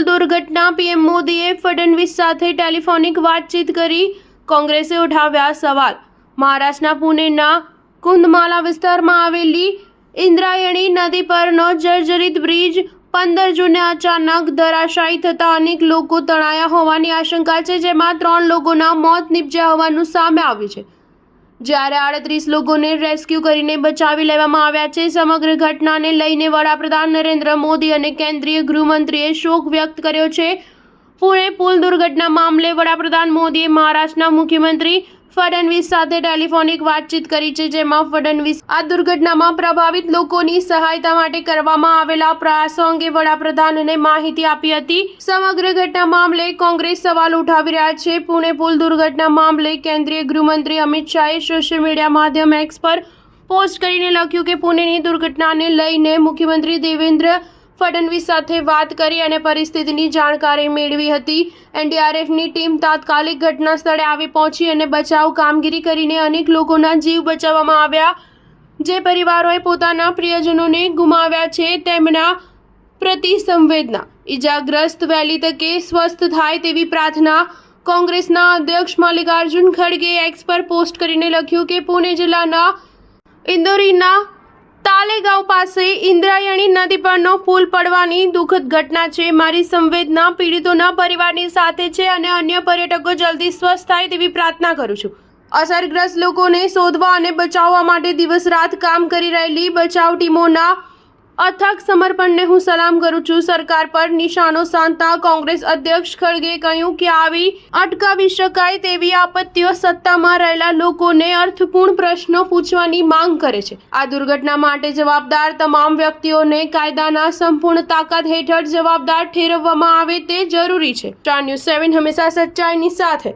પુલ દુર્ઘટના પીએમ મોદીએ ફડણવીસ સાથે ટેલિફોનિક વાતચીત કરી કોંગ્રેસે ઉઠાવ્યા સવાલ। મહારાષ્ટ્રના પુણેના કુંદમાલા વિસ્તારમાં આવેલી ઇન્દ્રાયણી નદી પરનો જર્જરિત બ્રિજ 15 જૂને અચાનક ધરાશાયી થતા અનેક લોકો તણાયા હોવાની આશંકા છે, જેમાં 3 લોકોના મોત નીપજ્યા હોવાનું સામે આવ્યું છે, જ્યારે 38 લોકોને રેસ્ક્યુ કરીને બચાવી લેવામાં આવ્યા છે। સમગ્ર ઘટનાને લઈને વડાપ્રધાન નરેન્દ્ર મોદી અને કેન્દ્રીય ગૃહમંત્રીએ શોક વ્યક્ત કર્યો છે। પુણે પુલ દુર્ઘટના મામલે વડાપ્રધાન મોદીએ મહારાષ્ટ્રના મુખ્યમંત્રી ફડણવીસ સાથે ટેલિફોનિક વાતચીત કરી છે, જેમાં ફડણવીસ આ દુર્ઘટનામાં પ્રભાવિત લોકોની સહાયતા માટે કરવામાં આવેલા પ્રયાસો અંગે વડાપ્રધાનને માહિતી આપી હતી। સમગ્ર ઘટના મામલે કોંગ્રેસ સવાલ ઉઠાવી રહ્યા છે। પુણે પુલ દુર્ઘટના મામલે કેન્દ્રીય ગૃહમંત્રી અમિત શાહે સોશિયલ મીડિયા માધ્યમ એક્સ પર પોસ્ટ કરીને લખ્યું કે પુણેની દુર્ઘટનાને લઈને મુખ્યમંત્રી દેવેન્દ્ર ફડણવીસ સાથે વાત કરી અને પરિસ્થિતિની જાણકારી મેળવી હતી। એનડીઆરએફની ટીમ તાત્કાલિક ઘટના સ્થળે આવી પહોંચી અને બચાવ કામગીરી કરીને અનેક લોકોના જીવ બચાવવામાં આવ્યા। જે પરિવારોએ પોતાના પ્રિયજનોને ગુમાવ્યા છે તેમના પ્રતિ સંવેદના। ઈજાગ્રસ્ત વહેલી તકે સ્વસ્થ થાય તેવી પ્રાર્થના। કોંગ્રેસના અધ્યક્ષ મલ્લિકાર્જુન ખડગેએ એક્સ પર પોસ્ટ કરીને લખ્યું કે પુણે જિલ્લાના ઇન્દોરીના તાલેગાંવ પાસે ઇન્દ્રાયણી નદી પરનો પુલ પડવાની દુઃખદ ઘટના છે। મારી સંવેદના પીડિતોના પરિવારની સાથે છે અને અન્ય પર્યટકો જલ્દી સ્વસ્થ થાય તેવી પ્રાર્થના કરું છું। અસરગ્રસ્ત લોકોને શોધવા અને બચાવવા માટે દિવસ રાત કામ કરી રહેલી બચાવ ટીમોના અથાગ સમર્પણને હું સલામ કરું છું। સરકાર પર નિશાનો સાધતા કોંગ્રેસ અધ્યક્ષ ખડગેએ કહ્યું કે આવી અટકાવી શકાય તેવી આપત્તિઓ સત્તામાં રહેલા લોકોને અર્થપૂર્ણ પ્રશ્નો પૂછવાની માંગ કરે છે। આ દુર્ઘટના માટે જવાબદાર તમામ વ્યક્તિઓને કાયદાના સંપૂર્ણ તાકાત હેઠળ જવાબદાર ઠેરવવામાં આવે તે જરૂરી છે। સ્ટાર ન્યૂઝ 7 હંમેશા સચ્ચાઈની સાથે।